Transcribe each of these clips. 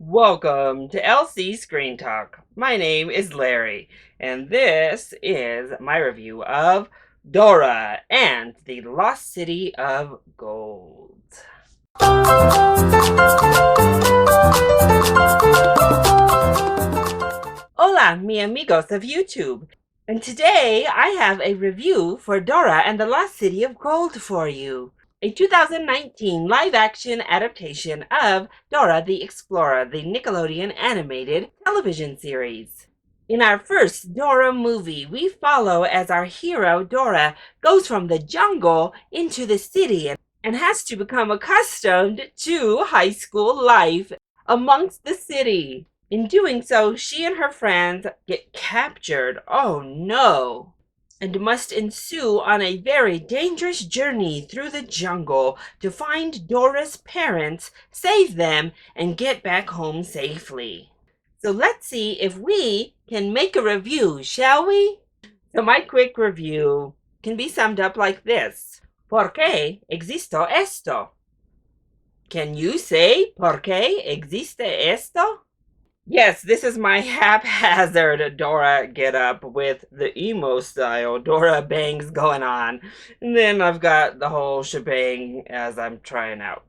Welcome to LC Screen Talk. My name is Larry, and this is my review of Dora and the Lost City of Gold. Hola, mi amigos of YouTube. And today I have a review for Dora and the Lost City of Gold for you. A 2019 live-action adaptation of Dora the Explorer, the Nickelodeon animated television series. In our first Dora movie, we follow as our hero, Dora, goes from the jungle into the city and has to become accustomed to high school life amongst the city. In doing so, she and her friends get captured. Oh no! And must ensue on a very dangerous journey through the jungle to find Dora's parents, save them, and get back home safely. So let's see if we can make a review, shall we? So my quick review can be summed up like this. ¿Por qué existo esto? Can you say ¿Por qué existe esto? Yes, this is my haphazard Dora get up with the emo style Dora bangs going on. And then I've got the whole shebang as I'm trying out.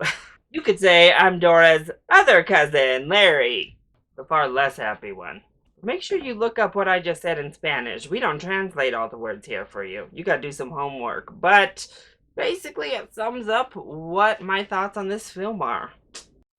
You could say I'm Dora's other cousin, Larry, the far less happy one. Make sure you look up what I just said in Spanish. We don't translate all the words here for you. You gotta do some homework. But basically, it sums up what my thoughts on this film are.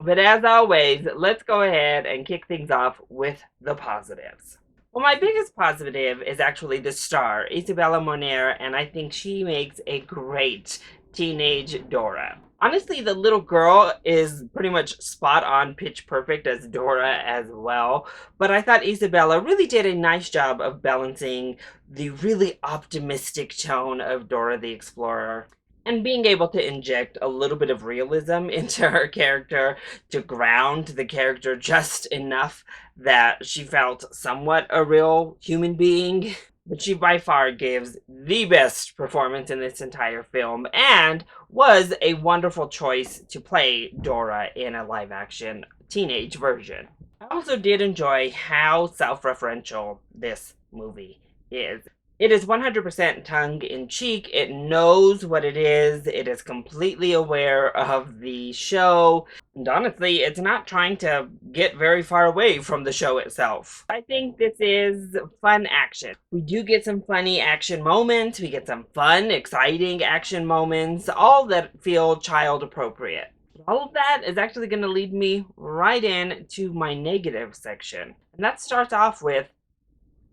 But as always, let's go ahead and kick things off with the positives. Well, my biggest positive is actually the star, Isabella Moner, and I think she makes a great teenage Dora. Honestly, the little girl is pretty much spot on pitch perfect as Dora as well, but I thought Isabella really did a nice job of balancing the really optimistic tone of Dora the Explorer and being able to inject a little bit of realism into her character to ground the character just enough that she felt somewhat a real human being. But she by far gives the best performance in this entire film and was a wonderful choice to play Dora in a live action teenage version. I also did enjoy how self-referential this movie is. It is 100% tongue-in-cheek. It knows what it is. It is completely aware of the show. And honestly, it's not trying to get very far away from the show itself. I think this is fun action. We do get some funny action moments. We get some fun, exciting action moments, all that feel child appropriate. All of that is actually going to lead me right into my negative section. And that starts off with,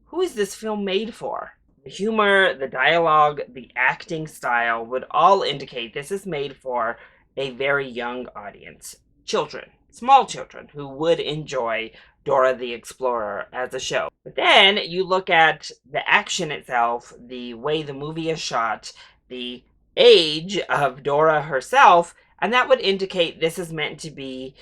who is this film made for? The humor, the dialogue, the acting style would all indicate this is made for a very young audience. Children, small children, who would enjoy Dora the Explorer as a show. But then you look at the action itself, the way the movie is shot, the age of Dora herself, and that would indicate this is meant to be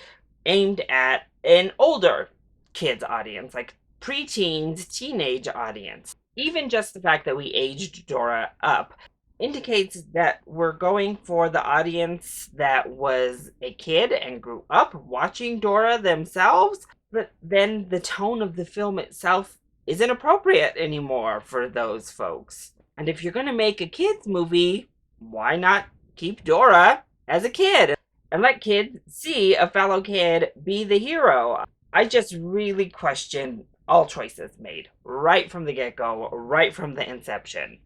aimed at an older kids audience, like preteens, teenage audience. Even just the fact that we aged Dora up indicates that we're going for the audience that was a kid and grew up watching Dora themselves, but then the tone of the film itself isn't appropriate anymore for those folks. And if you're going to make a kids movie, why not keep Dora as a kid and let kids see a fellow kid be the hero? I just really question all choices made right from the get-go, right from the inception.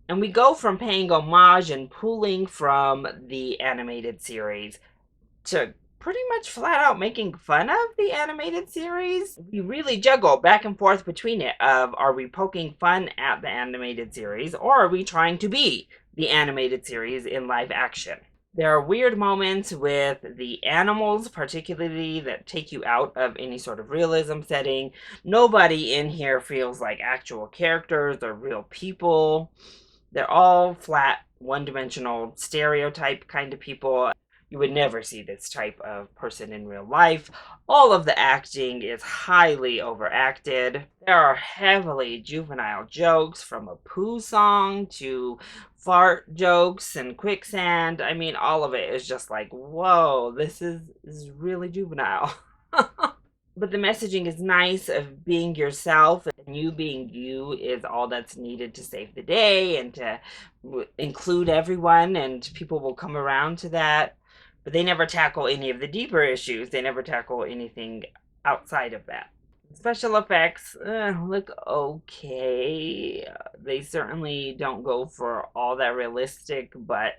And we go from paying homage and pulling from the animated series to pretty much flat out making fun of the animated series. We really juggle back and forth between it of, are we poking fun at the animated series or are we trying to be the animated series in live action? There are weird moments with the animals, particularly that take you out of any sort of realism setting. Nobody in here feels like actual characters or real people. They're all flat, one-dimensional, stereotype kind of people. You would never see this type of person in real life. All of the acting is highly overacted. There are heavily juvenile jokes, from a poo song to fart jokes and quicksand. I mean, all of it is just like, whoa, this is really juvenile. But the messaging is nice of being yourself, and you being you is all that's needed to save the day and to include everyone, and people will come around to that. But they never tackle any of the deeper issues. They never tackle anything outside of that. Special effects look okay. They certainly don't go for all that realistic, but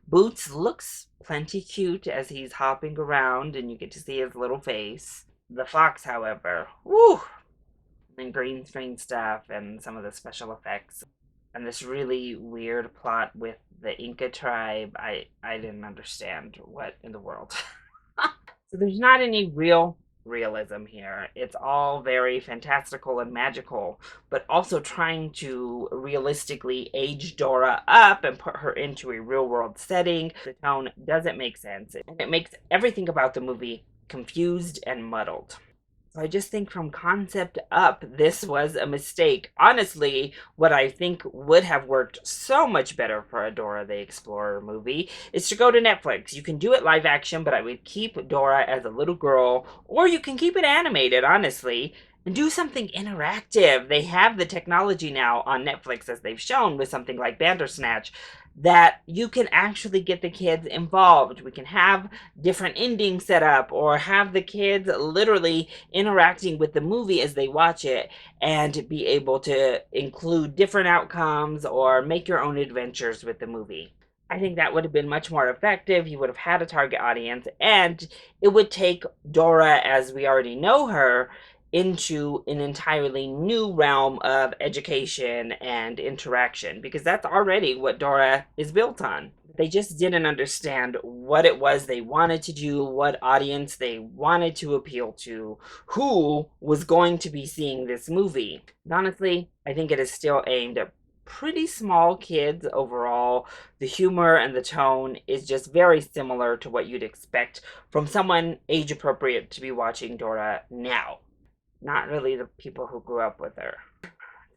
Boots looks plenty cute as he's hopping around and you get to see his little face. The fox, however, woo! And green screen stuff and some of the special effects and this really weird plot with the Inca tribe, I didn't understand what in the world. So there's not any real realism here. It's all very fantastical and magical, but also trying to realistically age Dora up and put her into a real world setting. The tone doesn't make sense, and it makes everything about the movie confused and muddled. So I just think from concept up, this was a mistake. Honestly, what I think would have worked so much better for a Dora the Explorer movie is to go to Netflix. You can do it live action, but I would keep Dora as a little girl, or you can keep it animated, honestly, and do something interactive. They have the technology now on Netflix, as they've shown with something like Bandersnatch, that you can actually get the kids involved. We can have different endings set up or have the kids literally interacting with the movie as they watch it and be able to include different outcomes or make your own adventures with the movie. I think that would have been much more effective. You would have had a target audience, and it would take Dora, as we already know her, into an entirely new realm of education and interaction, because that's already what Dora is built on. They just didn't understand what it was they wanted to do, what audience they wanted to appeal to, who was going to be seeing this movie. And honestly, I think it is still aimed at pretty small kids overall. The humor and the tone is just very similar to what you'd expect from someone age appropriate to be watching Dora now. Not really the people who grew up with her.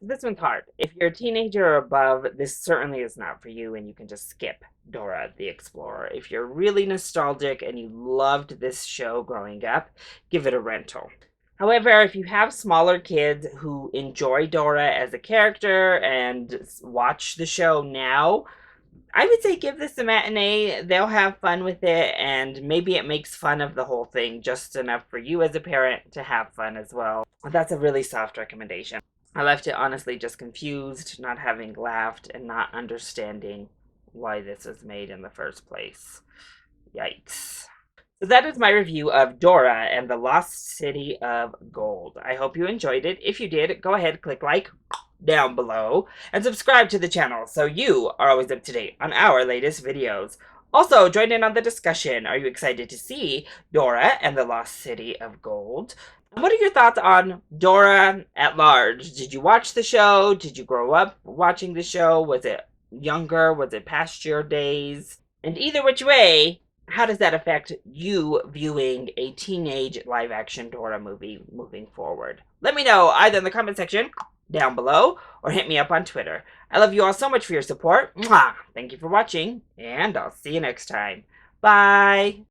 This one's hard. If you're a teenager or above, this certainly is not for you, and you can just skip Dora the Explorer. If you're really nostalgic and you loved this show growing up, give it a rental. However, if you have smaller kids who enjoy Dora as a character and watch the show now, I would say give this a matinee. They'll have fun with it, and maybe it makes fun of the whole thing just enough for you as a parent to have fun as well. That's a really soft recommendation. I left it honestly just confused, not having laughed, and not understanding why this was made in the first place. Yikes. So that is my review of Dora and the Lost City of Gold. I hope you enjoyed it. If you did, go ahead, click like down below and subscribe to the channel so you are always up to date on our latest videos. Also, join in on the discussion. Are you excited to see Dora and the Lost City of Gold? And what are your thoughts on Dora at large? Did you watch the show? Did you grow up watching the show? Was it younger? Was it past your days? And either which way, how does that affect you viewing a teenage live-action Dora movie moving forward? Let me know either in the comment section down below or hit me up on Twitter. I love you all so much for your support. Mwah! Thank you for watching, and I'll see you next time. Bye!